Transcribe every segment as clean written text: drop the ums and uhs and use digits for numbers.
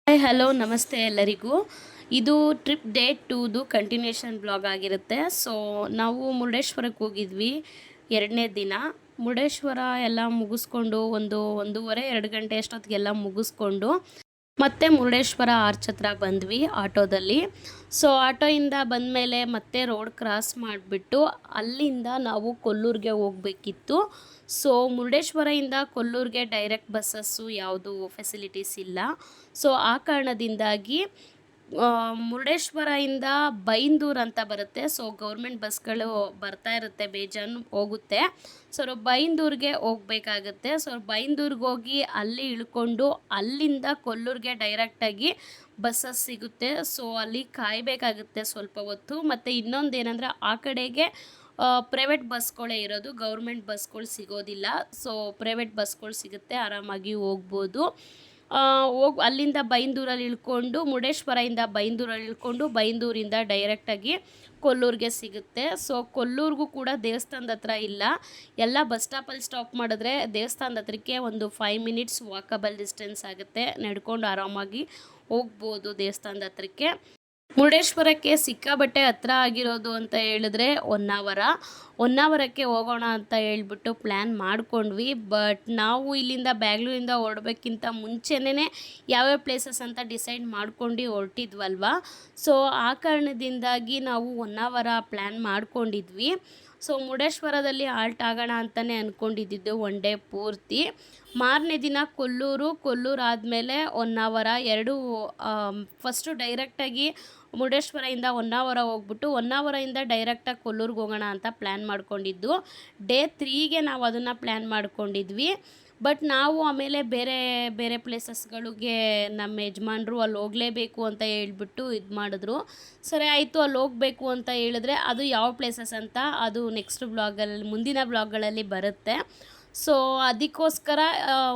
Hi hello ನಮಸ್ತೆ ಎಲ್ಲರಿಗೂ. ಇದು ಟ್ರಿಪ್ ಡೇ 2ದು ಕಂಟಿನ್ಯೂಷನ್ ಬ್ಲಾಗ್ ಆಗಿರುತ್ತೆ. ಸೊ ನಾವು ಮುರುಡೇಶ್ವರಕ್ಕೆ ಹೋಗಿದ್ವಿ 2ನೇ ದಿನ. ಮುರುಡೇಶ್ವರ ಎಲ್ಲ ಮುಗಿಸ್ಕೊಂಡು ಒಂದೂವರೆ 2 ಗಂಟೆ ಅಷ್ಟೊತ್ತಿಗೆಲ್ಲ ಮುಗಿಸ್ಕೊಂಡು ಮತ್ತೆ ಮುರುಡೇಶ್ವರ ಆರ್ಚ್ ಹತ್ರ ಬಂದ್ವಿ ಆಟೋದಲ್ಲಿ. ಸೊ ಆಟೋಯಿಂದ ಬಂದಮೇಲೆ ಮತ್ತೆ ರೋಡ್ ಕ್ರಾಸ್ ಮಾಡಿಬಿಟ್ಟು ಅಲ್ಲಿಂದ ನಾವು ಕೊಲ್ಲೂರಿಗೆ ಹೋಗಬೇಕಿತ್ತು. ಸೊ ಮುರುಡೇಶ್ವರದಿಂದ ಕೊಲ್ಲೂರಿಗೆ ಡೈರೆಕ್ಟ್ ಬಸ್ಸಸ್ಸು ಯಾವುದು ಫೆಸಿಲಿಟೀಸ್ ಇಲ್ಲ. ಸೊ ಆ ಕಾರಣದಿಂದಾಗಿ ಮುರುಡೇಶ್ವರದಿಂದ ಬೈಂದೂರು ಅಂತ ಬರುತ್ತೆ. ಸೊ ಗೌರ್ಮೆಂಟ್ ಬಸ್ಗಳು ಬರ್ತಾ ಇರುತ್ತೆ, ಬೇಜಾನು ಹೋಗುತ್ತೆ. ಸೊ ಬೈಂದೂರಿಗೆ ಹೋಗ್ಬೇಕಾಗತ್ತೆ. ಸೊ ಬೈಂದೂರಿಗೆ ಹೋಗಿ ಅಲ್ಲಿ ಇಳ್ಕೊಂಡು ಅಲ್ಲಿಂದ ಕೊಲ್ಲೂರಿಗೆ ಡೈರೆಕ್ಟಾಗಿ ಬಸ್ಸಸ್ ಸಿಗುತ್ತೆ. ಸೊ ಅಲ್ಲಿ ಕಾಯಬೇಕಾಗುತ್ತೆ ಸ್ವಲ್ಪ ಹೊತ್ತು. ಮತ್ತು ಇನ್ನೊಂದು ಏನಂದರೆ ಆ ಕಡೆಗೆ ಪ್ರೈವೇಟ್ ಬಸ್ಗಳೇ ಇರೋದು, ಗೌರ್ಮೆಂಟ್ ಬಸ್ಗಳು ಸಿಗೋದಿಲ್ಲ. ಸೊ ಪ್ರೈವೇಟ್ ಬಸ್ಗಳು ಸಿಗುತ್ತೆ, ಆರಾಮಾಗಿ ಹೋಗ್ಬೋದು. ಅಲ್ಲಿಂದ ಬೈಂದೂರಲ್ಲಿ ಇಳ್ಕೊಂಡು ಮುರುಡೇಶ್ವರದಿಂದ ಬೈಂದೂರಲ್ಲಿ ಇಳ್ಕೊಂಡು ಬೈಂದೂರಿಂದ ಡೈರೆಕ್ಟಾಗಿ ಕೊಲ್ಲೂರಿಗೆ ಸಿಗುತ್ತೆ. ಸೊ ಕೊಲ್ಲೂರಿಗೂ ಕೂಡ ದೇವಸ್ಥಾನದ ಹತ್ರ ಇಲ್ಲ, ಎಲ್ಲ ಬಸ್ ಸ್ಟಾಪಲ್ಲಿ ಸ್ಟಾಪ್ ಮಾಡಿದ್ರೆ ದೇವಸ್ಥಾನದ ಹತ್ರಕ್ಕೆ ಒಂದು 5 ಮಿನಿಟ್ಸ್ ವಾಕಬಲ್ ಡಿಸ್ಟೆನ್ಸ್ ಆಗುತ್ತೆ, ನಡ್ಕೊಂಡು ಆರಾಮಾಗಿ ಹೋಗ್ಬೋದು ದೇವಸ್ಥಾನದ ಹತ್ರಕ್ಕೆ. ಮುರುಡೇಶ್ವರಕ್ಕೆ ಸಿಕ್ಕಾಬಟ್ಟೆ ಹತ್ರ ಆಗಿರೋದು ಅಂತ ಹೇಳಿದ್ರೆ 1 ಅವರಕ್ಕೆ ಹೋಗೋಣ ಅಂತ ಹೇಳ್ಬಿಟ್ಟು ಪ್ಲ್ಯಾನ್ ಮಾಡ್ಕೊಂಡ್ವಿ. ಬಟ್ ನಾವು ಇಲ್ಲಿಂದ ಬ್ಯಾಂಗ್ಳೂರಿಂದ ಹೊರಡಬೇಕಿಂತ ಮುಂಚೆನೇ ಯಾವ್ಯಾವ ಪ್ಲೇಸಸ್ ಅಂತ ಡಿಸೈಡ್ ಮಾಡ್ಕೊಂಡು ಹೊರಟಿದ್ವಲ್ವ. ಸೊ ಆ ಕಾರಣದಿಂದಾಗಿ ನಾವು 1 ಅವರ್ ಪ್ಲ್ಯಾನ್ ಮಾಡ್ಕೊಂಡಿದ್ವಿ. ಸೊ ಮುರುಡೇಶ್ವರದಲ್ಲಿ ಆಲ್ಟ್ ಆಗೋಣ ಅಂತಲೇ ಅಂದ್ಕೊಂಡಿದ್ದು 1 ಡೇ ಪೂರ್ತಿ. ಮಾರನೇ ದಿನ ಕೊಲ್ಲೂರು ಆದಮೇಲೆ 1 ಅವರ್ ಎರಡು ಫಸ್ಟು ಡೈರೆಕ್ಟಾಗಿ ಮುರುಡೇಶ್ವರದಿಂದ 1 ಅವರ್ ಹೋಗ್ಬಿಟ್ಟು 1 ಅವರಿಂದ ಡೈರೆಕ್ಟಾಗಿ ಕೊಲ್ಲೂರಿಗೆ ಹೋಗೋಣ ಅಂತ ಪ್ಲ್ಯಾನ್ ಮಾಡ್ಕೊಂಡಿದ್ದು. ಡೇ 3ಗೆ ನಾವು ಅದನ್ನು ಪ್ಲ್ಯಾನ್ ಮಾಡ್ಕೊಂಡಿದ್ವಿ. ಬಟ್ ನಾವು ಆಮೇಲೆ ಬೇರೆ ಬೇರೆ ಪ್ಲೇಸಸ್ಗಳಿಗೆ ನಮ್ಮ ಯಜಮಾನ್ರು ಅಲ್ಲಿ ಹೋಗಲೇಬೇಕು ಅಂತ ಹೇಳ್ಬಿಟ್ಟು ಇದು ಮಾಡಿದ್ರು. ಸರಿ ಆಯಿತು, ಅಲ್ಲಿ ಹೋಗಬೇಕು ಅಂತ ಹೇಳಿದ್ರೆ ಅದು ಯಾವ ಪ್ಲೇಸಸ್ ಅಂತ ಅದು ನೆಕ್ಸ್ಟ್ ಬ್ಲಾಗಲ್ಲಿ, ಮುಂದಿನ ಬ್ಲಾಗ್ಗಳಲ್ಲಿ ಬರುತ್ತೆ. ಸೊ ಅದಕ್ಕೋಸ್ಕರ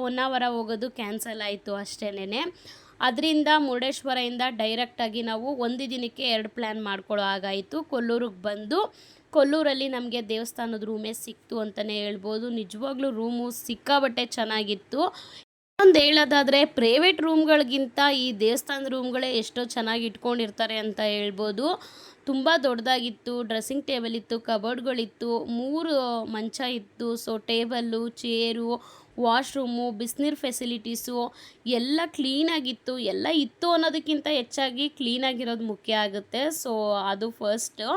1 ಅವರ್ ಹೋಗೋದು ಕ್ಯಾನ್ಸಲ್ ಆಯಿತು ಅಷ್ಟೇನೆ. ಅದರಿಂದ ಮುರುಡೇಶ್ವರದಿಂದ ಡೈರೆಕ್ಟಾಗಿ ನಾವು ಒಂದು ದಿನಕ್ಕೆ 2 ಪ್ಲ್ಯಾನ್ ಮಾಡ್ಕೊಳ್ಳೋ ಹಾಗಾಯಿತು. ಕೊಲ್ಲೂರಿಗೆ ಬಂದು ಕೊಲ್ಲೂರಲ್ಲಿ ನಮಗೆ ದೇವಸ್ಥಾನದ ರೂಮೇ ಸಿಕ್ತು ಅಂತಲೇ ಹೇಳ್ಬೋದು. ನಿಜವಾಗ್ಲೂ ರೂಮು ಸಿಕ್ಕಾಬಟ್ಟೆ ಚೆನ್ನಾಗಿತ್ತು. ಇನ್ನೊಂದು ಹೇಳೋದಾದರೆ ಪ್ರೈವೇಟ್ ರೂಮ್ಗಳಿಗಿಂತ ಈ ದೇವಸ್ಥಾನದ ರೂಮ್ಗಳೇ ಎಷ್ಟೋ ಚೆನ್ನಾಗಿ ಇಟ್ಕೊಂಡಿರ್ತಾರೆ ಅಂತ ಹೇಳ್ಬೋದು. ತುಂಬ ದೊಡ್ಡದಾಗಿತ್ತು, ಡ್ರೆಸ್ಸಿಂಗ್ ಟೇಬಲ್ ಇತ್ತು, ಕಬೋರ್ಡ್ಗಳಿತ್ತು, 3 ಮಂಚ ಇತ್ತು. ಸೊ ಟೇಬಲ್ಲು, ಚೇರು, ವಾಶ್ರೂಮು, ಬಿಸಿನೀರು ಫೆಸಿಲಿಟೀಸು ಎಲ್ಲ ಕ್ಲೀನಾಗಿತ್ತು. ಎಲ್ಲ ಇತ್ತು ಅನ್ನೋದಕ್ಕಿಂತ ಹೆಚ್ಚಾಗಿ ಕ್ಲೀನಾಗಿರೋದು ಮುಖ್ಯ ಆಗುತ್ತೆ. ಸೊ ಅದು ಫಸ್ಟು.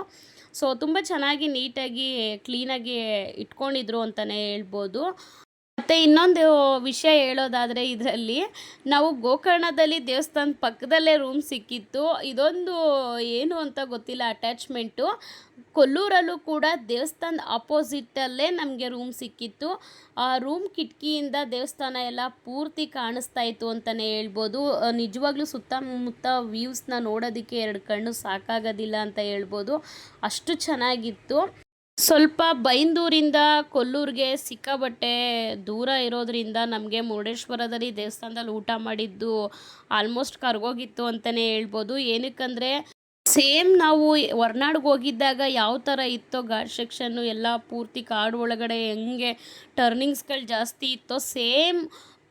ಸೊ ತುಂಬ ಚೆನ್ನಾಗಿ ನೀಟಾಗಿ ಕ್ಲೀನಾಗಿ ಇಟ್ಕೊಂಡಿದ್ರು ಅಂತಲೇ ಹೇಳ್ಬೋದು. ಮತ್ತು ಇನ್ನೊಂದು ವಿಷಯ ಹೇಳೋದಾದರೆ ಇದರಲ್ಲಿ ನಾವು ಗೋಕರ್ಣದಲ್ಲಿ ದೇವಸ್ಥಾನದ ಪಕ್ಕದಲ್ಲೇ ರೂಮ್ ಸಿಕ್ಕಿತ್ತು. ಇದೊಂದು ಏನು ಅಂತ ಗೊತ್ತಿಲ್ಲ ಅಟ್ಯಾಚ್ಮೆಂಟು. ಕೊಲ್ಲೂರಲ್ಲೂ ಕೂಡ ದೇವಸ್ಥಾನದ ಆಪೋಸಿಟಲ್ಲೇ ನಮಗೆ ರೂಮ್ ಸಿಕ್ಕಿತ್ತು. ಆ ರೂಮ್ ಕಿಟಕಿಯಿಂದ ದೇವಸ್ಥಾನ ಎಲ್ಲ ಪೂರ್ತಿ ಕಾಣಿಸ್ತಾ ಇತ್ತು ಅಂತಲೇ ಹೇಳ್ಬೋದು. ನಿಜವಾಗ್ಲೂ ಸುತ್ತಮುತ್ತ ವ್ಯೂಸ್ನ ನೋಡೋದಕ್ಕೆ 2 ಕಣ್ಣು ಸಾಕಾಗೋದಿಲ್ಲ ಅಂತ ಹೇಳ್ಬೋದು, ಅಷ್ಟು ಚೆನ್ನಾಗಿತ್ತು. ಸ್ವಲ್ಪ ಬೈಂದೂರಿಂದ ಕೊಲ್ಲೂರಿಗೆ ಸಿಕ್ಕಾಬಟ್ಟೆ ದೂರ ಇರೋದ್ರಿಂದ ನಮಗೆ ಮುರುಡೇಶ್ವರದಲ್ಲಿ ದೇವಸ್ಥಾನದಲ್ಲಿ ಊಟ ಮಾಡಿದ್ದು ಆಲ್ಮೋಸ್ಟ್ ಕರ್ಗೋಗಿತ್ತು ಅಂತಲೇ ಹೇಳ್ಬೋದು. ಏನಕ್ಕಂದರೆ ಸೇಮ್ ನಾವು ಹೊರ್ನಾಡಿಗೆ ಹೋಗಿದ್ದಾಗ ಯಾವ ಥರ ಇತ್ತೋ ಘಾಟ್ ಸೆಕ್ಷನ್ನು ಎಲ್ಲ ಪೂರ್ತಿ ಕಾಡು ಒಳಗಡೆ ಹೆಂಗೆ ಟರ್ನಿಂಗ್ಸ್ಗಳು ಜಾಸ್ತಿ ಇತ್ತೋ ಸೇಮ್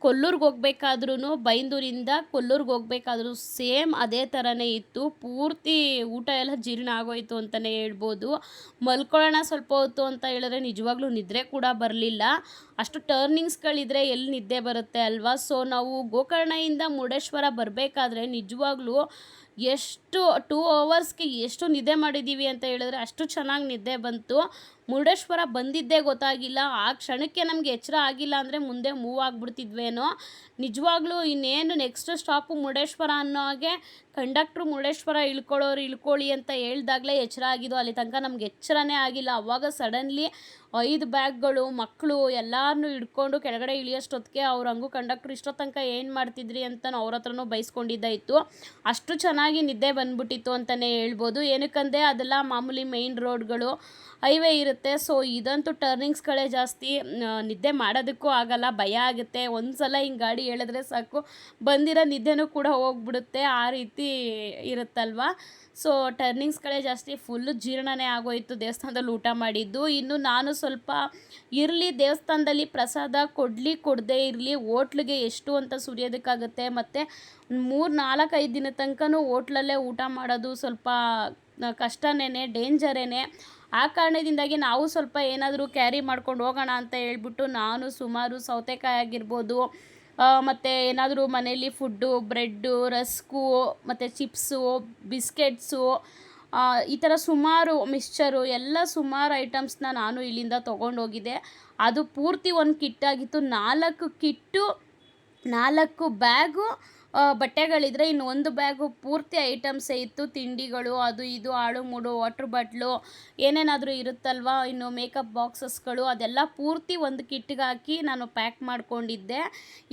ಕೊಲ್ಲೂರಿಗೆ ಹೋಗ್ಬೇಕಾದ್ರೂ ಬೈಂದೂರಿಂದ ಕೊಲ್ಲೂರಿಗೆ ಹೋಗ್ಬೇಕಾದ್ರೂ ಸೇಮ್ ಅದೇ ಥರನೇ ಇತ್ತು. ಪೂರ್ತಿ ಊಟ ಎಲ್ಲ ಜೀರ್ಣ ಆಗೋಯಿತು ಅಂತಲೇ ಹೇಳ್ಬೋದು. ಮಲ್ಕೊಳ್ಳೋಣ ಸ್ವಲ್ಪ ಹೊತ್ತು ಅಂತ ಹೇಳಿದ್ರೆ ನಿಜವಾಗ್ಲೂ ನಿದ್ರೆ ಕೂಡ ಬರಲಿಲ್ಲ. ಅಷ್ಟು ಟರ್ನಿಂಗ್ಸ್ಗಳಿದ್ರೆ ಎಲ್ಲಿ ನಿದ್ದೆ ಬರುತ್ತೆ ಅಲ್ವಾ. ಸೊ ನಾವು ಗೋಕರ್ಣದಿಂದ ಮುರುಡೇಶ್ವರ ಬರಬೇಕಾದ್ರೆ ನಿಜವಾಗ್ಲೂ ಎಷ್ಟು 2 ಅವರ್ಸ್ಗೆ ಎಷ್ಟು ನಿದ್ದೆ ಮಾಡಿದ್ದೀವಿ ಅಂತ ಹೇಳಿದ್ರೆ ಅಷ್ಟು ಚೆನ್ನಾಗಿ ನಿದ್ದೆ ಬಂತು. ಮುರುಡೇಶ್ವರ ಬಂದಿದ್ದೇ ಗೊತ್ತಾಗಿಲ್ಲ. ಆ ಕ್ಷಣಕ್ಕೆ ನಮಗೆ ಎಚ್ಚರ ಆಗಿಲ್ಲ ಅಂದರೆ ಮುಂದೆ ಮೂವ್ ಆಗಿಬಿಡ್ತಿದ್ವೇನೋ. ನಿಜವಾಗ್ಲೂ ಇನ್ನೇನು ನೆಕ್ಸ್ಟ್ ಸ್ಟಾಪು ಮುರುಡೇಶ್ವರ ಅನ್ನೋ ಹಾಗೆ ಕಂಡಕ್ಟ್ರು ಮುರುಡೇಶ್ವರ ಇಳ್ಕೊಳ್ಳಿ ಅಂತ ಹೇಳ್ದಾಗಲೇ ಎಚ್ಚರ ಆಗಿದ್ದು. ಅಲ್ಲಿ ತನಕ ನಮ್ಗೆ ಎಚ್ಚರನೇ ಆಗಿಲ್ಲ. ಆವಾಗ ಸಡನ್ಲಿ 5 ಬ್ಯಾಗ್ಗಳು, ಮಕ್ಕಳು ಎಲ್ಲರನ್ನೂ ಹಿಡ್ಕೊಂಡು ಕೆಳಗಡೆ ಇಳಿಯೋಷ್ಟೊತ್ತಿಗೆ ಅವ್ರು ಹಂಗೂ ಕಂಡಕ್ಟ್ರು ಇಷ್ಟೊತ್ತು ತನಕ ಏನು ಮಾಡ್ತಿದ್ರಿ ಅಂತ ಅವ್ರ ಹತ್ರನೂ ಬೈಸ್ಕೊಂಡಿದ್ದಾಯಿತು. ಅಷ್ಟು ಚೆನ್ನಾಗಿ ನಿದ್ದೆ ಬಂದ್ಬಿಟ್ಟಿತ್ತು ಅಂತಲೇ ಹೇಳ್ಬೋದು. ಏನಕ್ಕಂದರೆ ಅದೆಲ್ಲ ಮಾಮೂಲಿ ಮೇಯ್ನ್ ರೋಡ್ಗಳು, ಹೈವೇ ಇರುತ್ತೆ. ಸೊ ಇದಂತೂ ಟರ್ನಿಂಗ್ಸ್ಗಳೇ ಜಾಸ್ತಿ, ನಿದ್ದೆ ಮಾಡೋದಕ್ಕೂ ಆಗಲ್ಲ, ಭಯ ಆಗುತ್ತೆ. ಒಂದು ಸಲ ಹಿಂಗೆ ಗಾಡಿ ಹೇಳಿದ್ರೆ ಸಾಕು ಬಂದಿರೋ ನಿದ್ದೆನೂ ಕೂಡ ಹೋಗ್ಬಿಡುತ್ತೆ, ಆ ರೀತಿ ಇರುತ್ತಲ್ವ. ಸೊ ಟರ್ನಿಂಗ್ಸ್ಗಳೇ ಜಾಸ್ತಿ, ಫುಲ್ಲು ಜೀರ್ಣನೇ ಆಗೋಯಿತು ದೇವಸ್ಥಾನದಲ್ಲಿ ಊಟ ಮಾಡಿದ್ದು. ಇನ್ನು ನಾನು ಸ್ವಲ್ಪ ಇರಲಿ, ದೇವಸ್ಥಾನದಲ್ಲಿ ಪ್ರಸಾದ ಕೊಡಲಿ ಕೊಡದೇ ಇರಲಿ, ಹೋಟ್ಲಿಗೆ ಎಷ್ಟು ಅಂತ ಸುರಿಯೋದಕ್ಕಾಗುತ್ತೆ. ಮತ್ತು 3-4-5 ದಿನದ ತನಕನೂ ಹೋಟ್ಲಲ್ಲೇ ಊಟ ಮಾಡೋದು ಸ್ವಲ್ಪ ಕಷ್ಟನೇ, ಡೇಂಜರೇನೆ. ಆ ಕಾರಣದಿಂದಾಗಿ ನಾವು ಸ್ವಲ್ಪ ಏನಾದರೂ ಕ್ಯಾರಿ ಮಾಡ್ಕೊಂಡು ಹೋಗೋಣ ಅಂತ ಹೇಳ್ಬಿಟ್ಟು ನಾನು ಸುಮಾರು ಸೌತೆಕಾಯಿ ಆಗಿರ್ಬೋದು, ಮತ್ತು ಏನಾದರೂ ಮನೇಲಿ ಫುಡ್ಡು, ಬ್ರೆಡ್ಡು, ರಸ್ಕು, ಮತ್ತು ಚಿಪ್ಸು, ಬಿಸ್ಕೆಟ್ಸು, ಈ ಥರ ಸುಮಾರು ಮಿಕ್ಸ್ಚರು ಎಲ್ಲ ಸುಮಾರು ಐಟಮ್ಸ್ನ ನಾನು ಇಲ್ಲಿಂದ ತೊಗೊಂಡೋಗಿದ್ದೆ. ಅದು ಪೂರ್ತಿ ಒಂದು ಕಿಟ್ಟಾಗಿತ್ತು. 4 ಕಿಟ್ಟು, 4 ಬ್ಯಾಗು ಬಟ್ಟೆಗಳಿದ್ರೆ ಇನ್ನು 1 ಬ್ಯಾಗು ಪೂರ್ತಿ ಐಟಮ್ಸೇ ಇತ್ತು. ತಿಂಡಿಗಳು, ಅದು ಇದು, ಆಳು ಮೂಡು, ವಾಟ್ರ್ ಬಾಟ್ಲು, ಏನೇನಾದರೂ ಇರುತ್ತಲ್ವ, ಇನ್ನು ಮೇಕಪ್ ಬಾಕ್ಸಸ್ಗಳು, ಅದೆಲ್ಲ ಪೂರ್ತಿ ಒಂದು ಕಿಟ್ಗೆ ಹಾಕಿ ನಾನು ಪ್ಯಾಕ್ ಮಾಡ್ಕೊಂಡಿದ್ದೆ.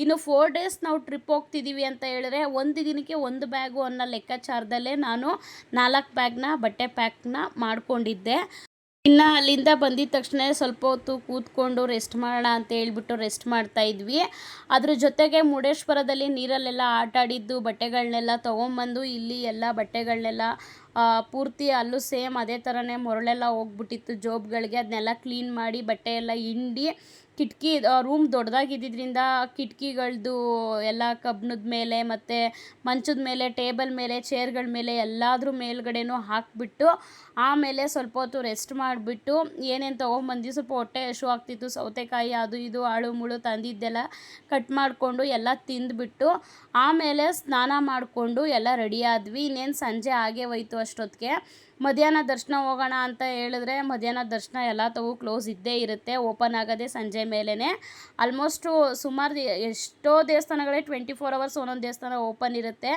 ಇನ್ನು 4 ಡೇಸ್ ನಾವು ಟ್ರಿಪ್ ಹೋಗ್ತಿದ್ದೀವಿ ಅಂತ ಹೇಳಿದ್ರೆ 1 ದಿನಕ್ಕೆ 1 ಬ್ಯಾಗು ಅನ್ನೋ ಲೆಕ್ಕಾಚಾರದಲ್ಲೇ ನಾನು 4 ಬ್ಯಾಗ್ನ ಬಟ್ಟೆ ಪ್ಯಾಕ್ನ ಮಾಡ್ಕೊಂಡಿದ್ದೆ. ಇನ್ನು ಅಲ್ಲಿಂದ ಬಂದಿದ್ದ ತಕ್ಷಣ ಸ್ವಲ್ಪ ಹೊತ್ತು ಕೂತ್ಕೊಂಡು ರೆಸ್ಟ್ ಮಾಡೋಣ ಅಂತ ಹೇಳ್ಬಿಟ್ಟು ರೆಸ್ಟ್ ಮಾಡ್ತಾಯಿದ್ವಿ. ಅದ್ರ ಜೊತೆಗೆ ಮುರುಡೇಶ್ವರದಲ್ಲಿ ನೀರಲ್ಲೆಲ್ಲ ಆಟ ಆಡಿದ್ದು ಬಟ್ಟೆಗಳನ್ನೆಲ್ಲ ತೊಗೊಂಬಂದು ಇಲ್ಲಿ ಎಲ್ಲ ಬಟ್ಟೆಗಳನ್ನೆಲ್ಲ ಪೂರ್ತಿ ಅಲ್ಲೂ ಸೇಮ್ ಅದೇ ಥರನೇ ಮೊರಳೆಲ್ಲ ಹೋಗ್ಬಿಟ್ಟಿತ್ತು ಜೋಬ್ಗಳಿಗೆ. ಅದನ್ನೆಲ್ಲ ಕ್ಲೀನ್ ಮಾಡಿ ಬಟ್ಟೆ ಎಲ್ಲ ಹಿಂಡಿ ಕಿಟಕಿ, ರೂಮ್ ದೊಡ್ಡದಾಗಿದ್ದರಿಂದ ಕಿಟಕಿಗಳ್ದು ಎಲ್ಲ ಕಬ್ಬಿಣದ ಮೇಲೆ ಮತ್ತು ಮಂಚದ ಮೇಲೆ, ಟೇಬಲ್ ಮೇಲೆ, ಚೇರ್ಗಳ ಮೇಲೆ ಎಲ್ಲಾದ್ರ ಮೇಲ್ಗಡೆನೂ ಹಾಕಿಬಿಟ್ಟು ಆಮೇಲೆ ಸ್ವಲ್ಪ ಹೊತ್ತು ರೆಸ್ಟ್ ಮಾಡಿಬಿಟ್ಟು ಏನೇನು ತೊಗೊಂಬಂದು ಸ್ವಲ್ಪ ಹೊಟ್ಟೆ ಹಸಿವು ಆಗ್ತಿತ್ತು, ಸೌತೆಕಾಯಿ ಅದು ಇದು ಆಳು ಮುಳು ತಂದಿದ್ದೆಲ್ಲ ಕಟ್ ಮಾಡಿಕೊಂಡು ಎಲ್ಲ ತಿಂದುಬಿಟ್ಟು ಆಮೇಲೆ ಸ್ನಾನ ಮಾಡಿಕೊಂಡು ಎಲ್ಲ ರೆಡಿ ಆದ್ವಿ. ಇನ್ನೇನು ಸಂಜೆ ಆಗೇ ಹೋಯ್ತು ಅಷ್ಟೊತ್ತಿಗೆ. ಮಧ್ಯಾಹ್ನ ದರ್ಶನ ಹೋಗೋಣ ಅಂತ ಹೇಳಿದ್ರೆ ಮಧ್ಯಾಹ್ನ ದರ್ಶನ ಎಲ್ಲ ತಗೋ ಕ್ಲೋಸ್ ಇದ್ದೇ ಇರುತ್ತೆ, ಓಪನ್ ಆಗೋದೇ ಸಂಜೆ ಮೇಲೇ. ಆಲ್ಮೋಸ್ಟು ಸುಮಾರು ಎಷ್ಟೋ ದೇವಸ್ಥಾನಗಳೇ 24 ಅವರ್ಸ್ ಒಂದೊಂದು ದೇವಸ್ಥಾನ ಓಪನ್ ಇರುತ್ತೆ,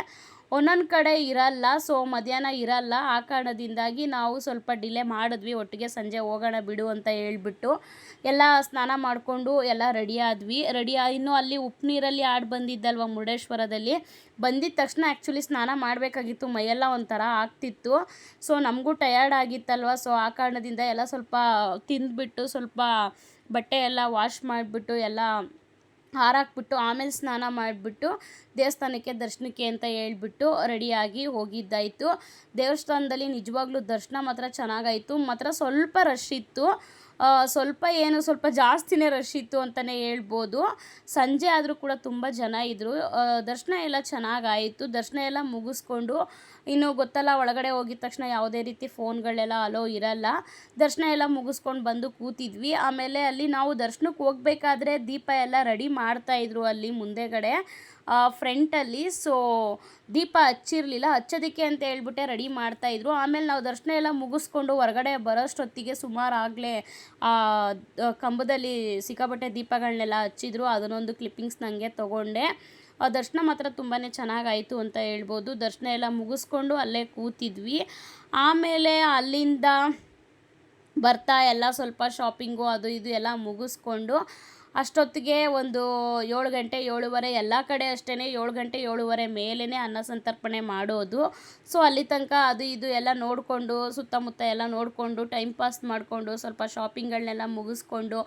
ಒಂದೊಂದು ಕಡೆ ಇರಲ್ಲ. ಸೊ ಮಧ್ಯಾಹ್ನ ಇರಲ್ಲ. ಆ ಕಾರಣದಿಂದಾಗಿ ನಾವು ಸ್ವಲ್ಪ ಡಿಲೇ ಮಾಡಿದ್ವಿ. ಒಟ್ಟಿಗೆ ಸಂಜೆ ಹೋಗೋಣ ಬಿಡು ಅಂತ ಹೇಳ್ಬಿಟ್ಟು ಎಲ್ಲ ಸ್ನಾನ ಮಾಡಿಕೊಂಡು ಎಲ್ಲ ರೆಡಿ ಆದ್ವಿ. ಇನ್ನೂ ಅಲ್ಲಿ ಉಪ್ಪು ನೀರಲ್ಲಿ ಆಡಿ ಬಂದಿದ್ದಲ್ವ ಮುರುಡೇಶ್ವರದಲ್ಲಿ, ಬಂದಿದ್ದ ತಕ್ಷಣ ಆ್ಯಕ್ಚುಲಿ ಸ್ನಾನ ಮಾಡಬೇಕಾಗಿತ್ತು, ಮೈಯೆಲ್ಲ ಒಂಥರ ಆಗ್ತಿತ್ತು. ಸೊ ನಮಗೂ ಟಯರ್ಡ್ ಆಗಿತ್ತಲ್ವ, ಸೊ ಆ ಕಾರಣದಿಂದ ಎಲ್ಲ ಸ್ವಲ್ಪ ತಿಂದುಬಿಟ್ಟು ಸ್ವಲ್ಪ ಬಟ್ಟೆ ಎಲ್ಲ ವಾಶ್ ಮಾಡಿಬಿಟ್ಟು ಎಲ್ಲ ಹಾರಾಕ್ಬಿಟ್ಟು ಆಮೇಲೆ ಸ್ನಾನ ಮಾಡಿಬಿಟ್ಟು ದೇವಸ್ಥಾನಕ್ಕೆ ದರ್ಶನಕ್ಕೆ ಅಂತ ಹೇಳ್ಬಿಟ್ಟು ರೆಡಿಯಾಗಿ ಹೋಗಿದ್ದಾಯಿತು. ದೇವಸ್ಥಾನದಲ್ಲಿ ನಿಜವಾಗ್ಲೂ ದರ್ಶನ ಮಾತ್ರ ಚೆನ್ನಾಗಾಯಿತು. ಮಾತ್ರ ಸ್ವಲ್ಪ ರಶ್ ಇತ್ತು, ಸ್ವಲ್ಪ ಜಾಸ್ತಿನೇ ರಶ್ ಇತ್ತು ಅಂತಲೇ ಹೇಳ್ಬೋದು. ಸಂಜೆ ಆದರೂ ಕೂಡ ತುಂಬ ಜನ ಇದ್ದರು. ದರ್ಶನ ಎಲ್ಲ ಚೆನ್ನಾಗಾಯಿತು. ದರ್ಶನ ಎಲ್ಲ ಮುಗಿಸ್ಕೊಂಡು ಇನ್ನು ಗೊತ್ತಲ್ಲ, ಒಳಗಡೆ ಹೋಗಿದ ತಕ್ಷಣ ಯಾವುದೇ ರೀತಿ ಫೋನ್ಗಳೆಲ್ಲ ಅಲೋ ಇರಲ್ಲ. ದರ್ಶನ ಎಲ್ಲ ಮುಗಿಸ್ಕೊಂಡು ಬಂದು ಕೂತಿದ್ವಿ. ಆಮೇಲೆ ಅಲ್ಲಿ ನಾವು ದರ್ಶನಕ್ಕೆ ಹೋಗಬೇಕಾದ್ರೆ ದೀಪ ಎಲ್ಲ ರೆಡಿ ಮಾಡ್ತಾಯಿದ್ರು ಅಲ್ಲಿ ಮುಂದೆಗಡೆ ಫ್ರಂಟಲ್ಲಿ. ಸೊ ದೀಪ ಹಚ್ಚಿರಲಿಲ್ಲ, ಹಚ್ಚೋದಕ್ಕೆ ಅಂತ ಹೇಳ್ಬಿಟ್ಟೆ ರೆಡಿ ಮಾಡ್ತಾಯಿದ್ರು. ಆಮೇಲೆ ನಾವು ದರ್ಶನ ಎಲ್ಲ ಮುಗಿಸ್ಕೊಂಡು ಹೊರಗಡೆ ಬರೋಷ್ಟೊತ್ತಿಗೆ ಸುಮಾರು ಆಗಲೇ ಕಂಬದಲ್ಲಿ ಸಿಕ್ಕಾಪಟ್ಟೆ ದೀಪಗಳನ್ನೆಲ್ಲ ಹಚ್ಚಿದ್ರು. ಅದನ್ನೊಂದು ಕ್ಲಿಪ್ಪಿಂಗ್ಸ್ ನನಗೆ ತೊಗೊಂಡೆ. ದರ್ಶನ ಮಾತ್ರ ತುಂಬಾ ಚೆನ್ನಾಗಾಯಿತು ಅಂತ ಹೇಳ್ಬೋದು. ದರ್ಶನ ಎಲ್ಲ ಮುಗಿಸ್ಕೊಂಡು ಅಲ್ಲೇ ಕೂತಿದ್ವಿ. ಆಮೇಲೆ ಅಲ್ಲಿಂದ ಬರ್ತಾ ಎಲ್ಲ ಸ್ವಲ್ಪ ಶಾಪಿಂಗು ಅದು ಇದು ಎಲ್ಲ ಮುಗಿಸ್ಕೊಂಡು ಅಷ್ಟೊತ್ತಿಗೆ ಒಂದು 7 ಗಂಟೆ 7:15 ಎಲ್ಲ ಕಡೆ ಅಷ್ಟೇ 7 ಗಂಟೆ 7:15 ಮೇಲೇ ಅನ್ನ ಸಂತರ್ಪಣೆ ಮಾಡೋದು. ಸೊ ಅಲ್ಲಿ ತನಕ ಅದು ಇದು ಎಲ್ಲ ನೋಡಿಕೊಂಡು ಸುತ್ತಮುತ್ತ ಎಲ್ಲ ನೋಡಿಕೊಂಡು ಟೈಮ್ ಪಾಸ್ ಮಾಡಿಕೊಂಡು ಸ್ವಲ್ಪ ಶಾಪಿಂಗ್ಗಳನ್ನೆಲ್ಲ ಮುಗಿಸ್ಕೊಂಡು,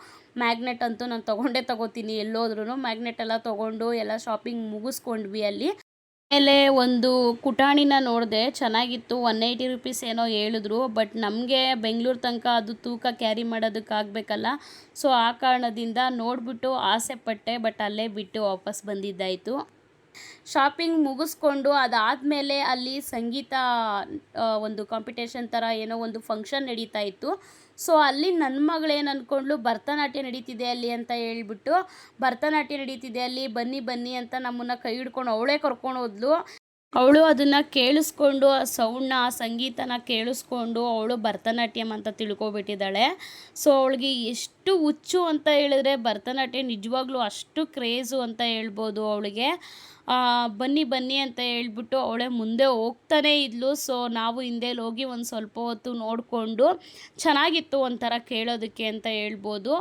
ಮ್ಯಾಗ್ನೆಟ್ ಅಂತೂ ನಾನು ತೊಗೋತೀನಿ ಎಲ್ಲೋದ್ರೂ. ಮ್ಯಾಗ್ನೆಟ್ ಎಲ್ಲ ತೊಗೊಂಡು ಎಲ್ಲ ಶಾಪಿಂಗ್ ಮುಗಿಸ್ಕೊಂಡ್ವಿ ಅಲ್ಲಿ. ಆಮೇಲೆ ಒಂದು ಕುಟಾಣಿನ ನೋಡಿದೆ, ಚೆನ್ನಾಗಿತ್ತು. 180 ರುಪೀಸ್ ಏನೋ ಹೇಳಿದ್ರು. ಬಟ್ ನಮಗೆ ಬೆಂಗಳೂರು ತನಕ ಅದು ತೂಕ ಕ್ಯಾರಿ ಮಾಡೋದಕ್ಕಾಗಬೇಕಲ್ಲ, ಸೊ ಆ ಕಾರಣದಿಂದ ನೋಡಿಬಿಟ್ಟು ಆಸೆ ಪಟ್ಟೆ, ಬಟ್ ಅಲ್ಲೇ ಬಿಟ್ಟು ವಾಪಸ್ ಬಂದಿದ್ದಾಯಿತು. ಶಾಪಿಂಗ್ ಮುಗಿಸ್ಕೊಂಡು ಅದಾದಮೇಲೆ ಅಲ್ಲಿ ಸಂಗೀತ ಒಂದು ಕಾಂಪಿಟೇಷನ್ ಥರ ಏನೋ ಒಂದು ಫಂಕ್ಷನ್ ನಡೀತಾ ಇತ್ತು. ಸೊ ಅಲ್ಲಿ ನನ್ನ ಮಗಳೇನು ಅಂದ್ಕೊಂಡ್ಳು, ಭರತನಾಟ್ಯ ನಡೀತಿದೆ ಅಲ್ಲಿ ಅಂತ ಹೇಳ್ಬಿಟ್ಟು, ಭರತನಾಟ್ಯ ನಡೀತಿದೆ ಅಲ್ಲಿ ಬನ್ನಿ ಅಂತ ನಮ್ಮನ್ನು ಕೈ ಹಿಡ್ಕೊಂಡು ಅವಳೇ ಕರ್ಕೊಂಡು ಹೋದ್ಲು. ಅವಳು ಅದನ್ನು ಕೇಳಿಸ್ಕೊಂಡು ಆ ಸೌಂಡ್ನ, ಆ ಸಂಗೀತನ ಕೇಳಿಸ್ಕೊಂಡು ಅವಳು ಭರತನಾಟ್ಯಂ ಅಂತ ತಿಳ್ಕೊಬಿಟ್ಟಿದ್ದಾಳೆ. ಸೊ ಅವಳಿಗೆ ಎಷ್ಟು ಹುಚ್ಚು ಅಂತ ಹೇಳಿದ್ರೆ ಭರತನಾಟ್ಯ ನಿಜವಾಗ್ಲೂ ಅಷ್ಟು ಕ್ರೇಜು ಅಂತ ಹೇಳ್ಬೋದು ಅವಳಿಗೆ. ಬನ್ನಿ ಅಂತ ಹೇಳ್ಬಿಟ್ಟು ಅವಳೇ ಮುಂದೆ ಹೋಗ್ತಾನೇ ಇದ್ಲು. ಸೊ ನಾವು ಹಿಂದೆಲ್ಲಿ ಹೋಗಿ ಒಂದು ಸ್ವಲ್ಪ ಹೊತ್ತು ನೋಡಿಕೊಂಡು, ಚೆನ್ನಾಗಿತ್ತು ಒಂಥರ ಕೇಳೋದಕ್ಕೆ ಅಂತ ಹೇಳ್ಬೋದು.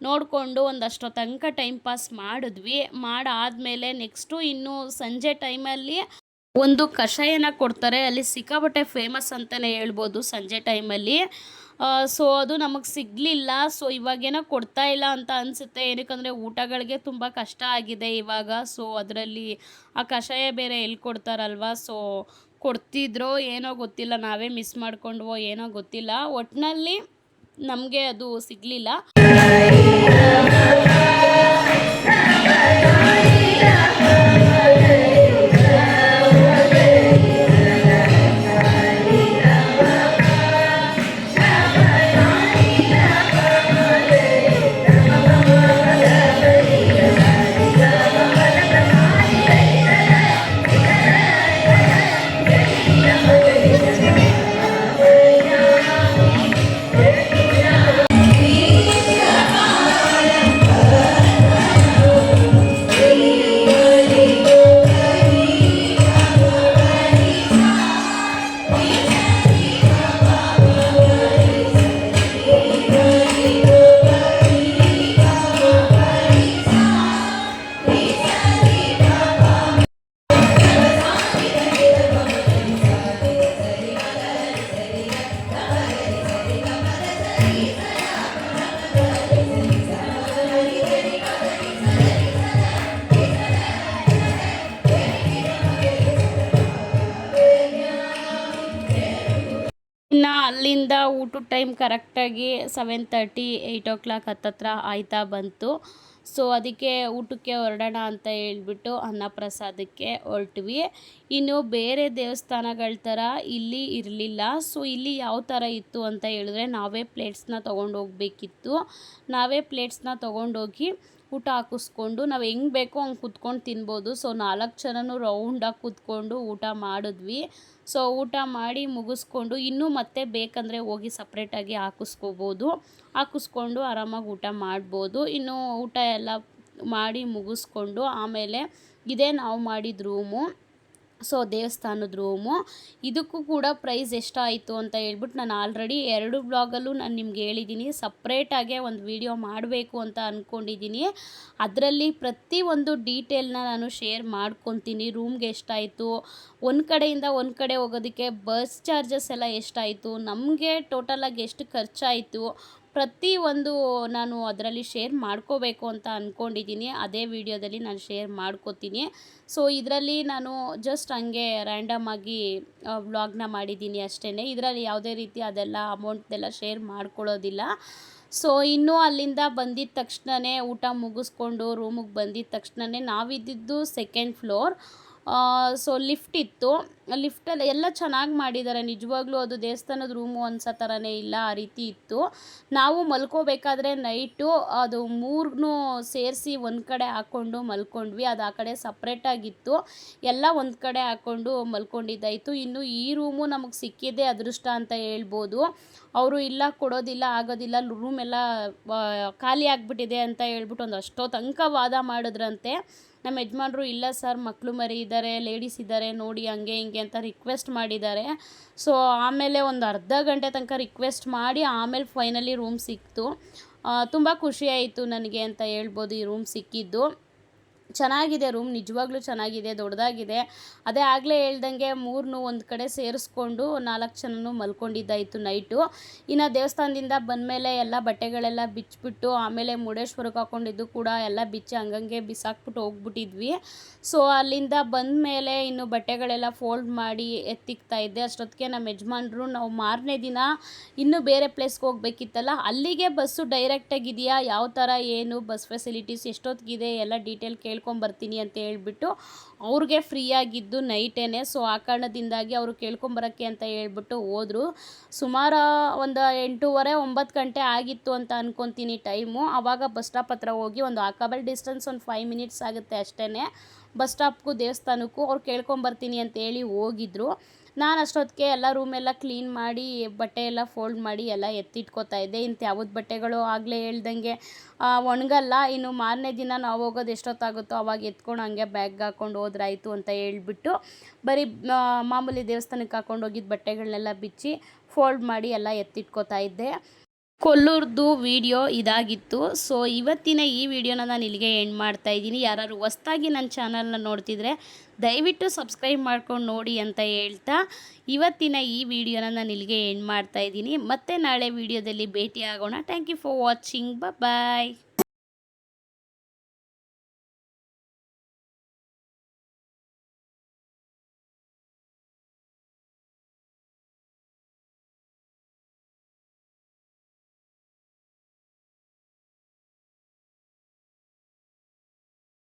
ನೋಡಿಕೊಂಡು ಒಂದಷ್ಟೋ ತನಕ ಟೈಮ್ ಪಾಸ್ ಮಾಡಿದ್ವಿ. ಮಾಡಾದಮೇಲೆ ನೆಕ್ಸ್ಟು ಇನ್ನು ಸಂಜೆ ಟೈಮಲ್ಲಿ ಒಂದು ಕಷಾಯನ ಕೊಡ್ತಾರೆ, ಅಲ್ಲಿ ಸಿಕ್ಕಾಪಟ್ಟೆ ಫೇಮಸ್ ಅಂತಲೇ ಹೇಳ್ಬೋದು ಸಂಜೆ ಟೈಮಲ್ಲಿ. ಸೊ ಅದು ನಮಗೆ ಸಿಗಲಿಲ್ಲ. ಸೊ ಇವಾಗೇನೋ ಕೊಡ್ತಾ ಇಲ್ಲ ಅಂತ ಅನಿಸುತ್ತೆ, ಏನಕ್ಕಂದರೆ ಊಟಗಳಿಗೆ ತುಂಬ ಕಷ್ಟ ಆಗಿದೆ ಇವಾಗ. ಸೊ ಅದರಲ್ಲಿ ಆ ಕಷಾಯ ಬೇರೆ ಎಲ್ಲಿ ಕೊಡ್ತಾರಲ್ವ, ಸೊ ಕೊಡ್ತಿದ್ರೋ ಏನೋ ಗೊತ್ತಿಲ್ಲ, ನಾವೇ ಮಿಸ್ ಮಾಡ್ಕೊಂಡ್ವೋ ಏನೋ ಗೊತ್ತಿಲ್ಲ. ಒಟ್ಟಿನಲ್ಲಿ ನಮಗೆ ಅದು ಸಿಗಲಿಲ್ಲ. ಇನ್ನು ಅಲ್ಲಿಂದ ಊಟದ ಟೈಮ್ ಕರೆಕ್ಟಾಗಿ 7:30 8 ಹತ್ತತ್ರ ಆಯ್ತಾ ಬಂತು. ಸೊ ಅದಕ್ಕೆ ಊಟಕ್ಕೆ ಹೊರಡೋಣ ಅಂತ ಹೇಳ್ಬಿಟ್ಟು ಅನ್ನಪ್ರಸಾದಕ್ಕೆ ಹೊರಟ್ವಿ. ಇನ್ನು ಬೇರೆ ದೇವಸ್ಥಾನಗಳ ಥರ ಇಲ್ಲಿ ಇರಲಿಲ್ಲ. ಸೊ ಇಲ್ಲಿ ಯಾವ ಥರ ಇತ್ತು ಅಂತ ಹೇಳಿದ್ರೆ ನಾವೇ ಪ್ಲೇಟ್ಸ್ನ ತೊಗೊಂಡೋಗ್ಬೇಕಿತ್ತು. ನಾವೇ ಪ್ಲೇಟ್ಸ್ನ ತೊಗೊಂಡೋಗಿ ಊಟ ಹಾಕಿಸ್ಕೊಂಡು ನಾವು ಹೆಂಗೆ ಬೇಕೋ ಹಂಗೆ ಕುತ್ಕೊಂಡು ತಿನ್ಬೋದು. ಸೊ 4 ಜನನೂ ರೌಂಡಾಗಿ ಕೂತ್ಕೊಂಡು ಊಟ ಮಾಡಿದ್ವಿ. ಸೊ ಊಟ ಮಾಡಿ ಮುಗಿಸ್ಕೊಂಡು ಇನ್ನೂ ಮತ್ತೆ ಬೇಕಂದರೆ ಹೋಗಿ ಸಪ್ರೇಟಾಗಿ ಹಾಕಿಸ್ಕೊಂಡು ಆರಾಮಾಗಿ ಊಟ ಮಾಡ್ಬೋದು. ಇನ್ನು ಊಟ ಎಲ್ಲ ಮಾಡಿ ಮುಗಿಸ್ಕೊಂಡು ಆಮೇಲೆ ಇದೇ ನಾವು ಮಾಡಿದ ರೂಮು. ಸೊ ದೇವಸ್ಥಾನದ ರೂಮು. ಇದಕ್ಕೂ ಕೂಡ ಪ್ರೈಸ್ ಎಷ್ಟಾಯಿತು ಅಂತ ಹೇಳ್ಬಿಟ್ಟು ನಾನು ಆಲ್ರೆಡಿ 2 ಬ್ಲಾಗಲ್ಲೂ ನಾನು ನಿಮ್ಗೆ ಹೇಳಿದ್ದೀನಿ. ಸಪ್ರೇಟಾಗೆ ಒಂದು ವಿಡಿಯೋ ಮಾಡಬೇಕು ಅಂತ ಅಂದ್ಕೊಂಡಿದ್ದೀನಿ. ಅದರಲ್ಲಿ ಪ್ರತಿಯೊಂದು ಡೀಟೇಲ್ನ ನಾನು ಶೇರ್ ಮಾಡ್ಕೊತೀನಿ. ರೂಮ್ಗೆ ಎಷ್ಟಾಯಿತು, ಒಂದು ಕಡೆಯಿಂದ ಒಂದು ಕಡೆ ಹೋಗೋದಕ್ಕೆ ಬಸ್ ಚಾರ್ಜಸ್ ಎಲ್ಲ ಎಷ್ಟಾಯಿತು, ನಮಗೆ ಟೋಟಲಾಗಿ ಎಷ್ಟು ಖರ್ಚಾಯಿತು, ಪ್ರತಿಯೊಂದು ನಾನು ಅದರಲ್ಲಿ ಶೇರ್ ಮಾಡ್ಕೋಬೇಕು ಅಂತ ಅಂದ್ಕೊಂಡಿದ್ದೀನಿ. ಅದೇ ವಿಡಿಯೋದಲ್ಲಿ ನಾನು ಶೇರ್ ಮಾಡ್ಕೋತೀನಿ. ಸೊ ಇದರಲ್ಲಿ ನಾನು ಜಸ್ಟ್ ಹಂಗೆ ರ್ಯಾಂಡಮಾಗಿ ವ್ಲಾಗ್ನ ಮಾಡಿದ್ದೀನಿ ಅಷ್ಟೇ. ಇದರಲ್ಲಿ ಯಾವುದೇ ರೀತಿ ಅದೆಲ್ಲ ಅಮೌಂಟ್ದೆಲ್ಲ ಶೇರ್ ಮಾಡ್ಕೊಳ್ಳೋದಿಲ್ಲ. ಸೊ ಇನ್ನೂ ಅಲ್ಲಿಂದ ಬಂದಿದ್ದ ತಕ್ಷಣವೇ ಊಟ ಮುಗಿಸ್ಕೊಂಡು ರೂಮಿಗೆ ಬಂದಿದ್ದ ತಕ್ಷಣವೇ ನಾವಿದ್ದಿದ್ದು 2nd ಫ್ಲೋರ್. ಸೊ ಲಿಫ್ಟ್ ಇತ್ತು. ಲಿಫ್ಟಲ್ಲಿ ಎಲ್ಲ ಚೆನ್ನಾಗಿ ಮಾಡಿದ್ದಾರೆ ನಿಜವಾಗ್ಲೂ. ಅದು ದೇವಸ್ಥಾನದ ರೂಮು ಅನ್ಸೋ ಥರನೇ ಇಲ್ಲ, ಆ ರೀತಿ ಇತ್ತು. ನಾವು ಮಲ್ಕೋಬೇಕಾದ್ರೆ ನೈಟು ಅದು 3 ಸೇರಿಸಿ ಒಂದು ಕಡೆ ಹಾಕ್ಕೊಂಡು ಮಲ್ಕೊಂಡ್ವಿ. ಅದು ಆ ಕಡೆ ಸಪ್ರೇಟಾಗಿತ್ತು. ಎಲ್ಲ ಒಂದು ಕಡೆ ಹಾಕ್ಕೊಂಡು ಮಲ್ಕೊಂಡಿದ್ದಾಯಿತು. ಇನ್ನು ಈ ರೂಮು ನಮಗೆ ಸಿಕ್ಕಿದ್ದೇ ಅದೃಷ್ಟ ಅಂತ ಹೇಳ್ಬೋದು. ಅವರು ಇಲ್ಲ ಕೊಡೋದಿಲ್ಲ ಆಗೋದಿಲ್ಲ, ರೂಮೆಲ್ಲ ಖಾಲಿ ಆಗಿಬಿಟ್ಟಿದೆ ಅಂತ ಹೇಳ್ಬಿಟ್ಟು ಒಂದು ಅಷ್ಟೋ ತನಕ ವಾದ ಮಾಡಿದ್ರಂತೆ. ನಮ್ಮ ಯಜಮಾನ್ರು ಇಲ್ಲ ಸರ್ ಮಕ್ಕಳು ಮರಿ ಇದ್ದಾರೆ, ಲೇಡೀಸ್ ಇದ್ದಾರೆ ನೋಡಿ ಹಂಗೆ ಹಿಂಗೆ ಅಂತ ರಿಕ್ವೆಸ್ಟ್ ಮಾಡಿದ್ದಾರೆ. ಸೊ ಆಮೇಲೆ ಒಂದು ಅರ್ಧ ಗಂಟೆ ತನಕ ರಿಕ್ವೆಸ್ಟ್ ಮಾಡಿ ಆಮೇಲೆ ಫೈನಲಿ ರೂಮ್ ಸಿಕ್ತು. ತುಂಬ ಖುಷಿಯಾಯಿತು ನನಗೆ ಅಂತ ಹೇಳ್ಬೋದು ಈ ರೂಮ್ ಸಿಕ್ಕಿದ್ದು. ಚೆನ್ನಾಗಿದೆ ರೂಮ್, ನಿಜವಾಗ್ಲೂ ಚೆನ್ನಾಗಿದೆ, ದೊಡ್ಡದಾಗಿದೆ. ಅದೇ ಆಗಲೇ ಹೇಳ್ದಂಗೆ 3 ಒಂದು ಕಡೆ ಸೇರಿಸ್ಕೊಂಡು 4 ಜನನೂ ಮಲ್ಕೊಂಡಿದ್ದಾಯಿತು ನೈಟು. ಇನ್ನು ದೇವಸ್ಥಾನದಿಂದ ಬಂದಮೇಲೆ ಎಲ್ಲ ಬಟ್ಟೆಗಳೆಲ್ಲ ಬಿಚ್ಚಿಬಿಟ್ಟು ಆಮೇಲೆ ಮುರುಡೇಶ್ವರಕ್ಕೆ ಹಾಕ್ಕೊಂಡಿದ್ದು ಕೂಡ ಎಲ್ಲ ಬಿಚ್ಚಿ ಹಂಗಂಗೆ ಬಿಸಾಕ್ಬಿಟ್ಟು ಹೋಗ್ಬಿಟ್ಟಿದ್ವಿ. ಸೊ ಅಲ್ಲಿಂದ ಬಂದಮೇಲೆ ಇನ್ನು ಬಟ್ಟೆಗಳೆಲ್ಲ ಫೋಲ್ಡ್ ಮಾಡಿ ಎತ್ತಿಕ್ತಾ ಇದ್ದೆ. ಅಷ್ಟೊತ್ತಿಗೆ ನಮ್ಮ ಯಜಮಾನ್ರು ನಾವು ಮಾರನೇ ದಿನ ಇನ್ನೂ ಬೇರೆ ಪ್ಲೇಸ್ಗೆ ಹೋಗ್ಬೇಕಿತ್ತಲ್ಲ, ಅಲ್ಲಿಗೆ ಬಸ್ಸು ಡೈರೆಕ್ಟಾಗಿದೆಯಾ, ಯಾವ ಥರ ಏನು ಬಸ್ ಫೆಸಿಲಿಟೀಸ್ ಎಷ್ಟೊತ್ತಿಗಿದೆ ಎಲ್ಲ ಡೀಟೇಲ್ ಕೇಳ್ಕೊಂಬರ್ತೀನಿ ಅಂತ ಹೇಳ್ಬಿಟ್ಟು ಅವ್ರಿಗೆ ಫ್ರೀಯಾಗಿದ್ದು ನೈಟೇನೆ. ಸೊ ಆ ಕಾರಣದಿಂದಾಗಿ ಅವರು ಕೇಳ್ಕೊಂಬರೋಕ್ಕೆ ಅಂತ ಹೇಳ್ಬಿಟ್ಟು ಹೋದರು. ಸುಮಾರು ಒಂದು 8:30 9 ಗಂಟೆ ಆಗಿತ್ತು ಅಂತ ಅಂದ್ಕೊತೀನಿ ಟೈಮು. ಆವಾಗ ಬಸ್ ಸ್ಟಾಪ್ ಹತ್ರ ಹೋಗಿ ಒಂದು ವಾಕಬಲ್ ಡಿಸ್ಟೆನ್ಸ್ ಒಂದು 5 ಮಿನಿಟ್ಸ್ ಆಗುತ್ತೆ ಅಷ್ಟೇ ಬಸ್ ಸ್ಟಾಪ್ಗೂ ದೇವಸ್ಥಾನಕ್ಕೂ. ಅವ್ರು ಕೇಳ್ಕೊಂಬರ್ತೀನಿ ಅಂತೇಳಿ ಹೋಗಿದ್ರು. ನಾನು ಅಷ್ಟೊತ್ತಿಗೆ ಎಲ್ಲ ರೂಮೆಲ್ಲ ಕ್ಲೀನ್ ಮಾಡಿ ಬಟ್ಟೆ ಎಲ್ಲ ಫೋಲ್ಡ್ ಮಾಡಿ ಎಲ್ಲ ಎತ್ತಿಟ್ಕೋತಾ ಇದ್ದೆ. ಇಂಥ ಯಾವ್ದು ಬಟ್ಟೆಗಳು ಆಗಲೇ ಹೇಳ್ದಂಗೆ ಒಣಗಲ್ಲ. ಇನ್ನು ಮಾರನೇ ದಿನ ನಾವು ಹೋಗೋದು ಎಷ್ಟೊತ್ತಾಗುತ್ತೋ ಅವಾಗ ಎತ್ಕೊಂಡು ಹಂಗೆ ಬ್ಯಾಗ್ಗೆ ಹಾಕ್ಕೊಂಡು ಹೋದ್ರಾಯ್ತು ಅಂತ ಹೇಳ್ಬಿಟ್ಟು ಬರೀ ಮಾಮೂಲಿ ದೇವಸ್ಥಾನಕ್ಕೆ ಹಾಕ್ಕೊಂಡು ಹೋಗಿದ್ದ ಬಟ್ಟೆಗಳನ್ನೆಲ್ಲ ಬಿಚ್ಚಿ ಫೋಲ್ಡ್ ಮಾಡಿ ಎಲ್ಲ ಎತ್ತಿಟ್ಕೋತಾ ಇದ್ದೆ. ಕೊಲ್ಲೂರ್ದು ವಿಡಿಯೋ ಇದಾಗಿತ್ತು. ಸೊ ಇವತ್ತಿನ ಈ ವಿಡಿಯೋನ ನಾನು ಇಲ್ಲಿಗೆ ಎಂಡ್ ಮಾಡ್ತಾ ಇದ್ದೀನಿ. ಯಾರು ಹೊಸ್ದಾಗಿ ನನ್ನ ಚಾನಲ್ನ ನೋಡ್ತಿದ್ರೆ ದಯವಿಟ್ಟು ಸಬ್ಸ್ಕ್ರೈಬ್ ಮಾಡ್ಕೊಂಡು ನೋಡಿ ಅಂತ ಹೇಳ್ತಾ ಇವತ್ತಿನ ಈ ವಿಡಿಯೋನ ನಾನು ಇಲ್ಲಿಗೆ ಎಂಡ್ ಮಾಡ್ತಾ ಇದ್ದೀನಿ. ಮತ್ತೆ ನಾಳೆ ವಿಡಿಯೋದಲ್ಲಿ ಭೇಟಿ ಆಗೋಣ. Thank you for watching. Bye.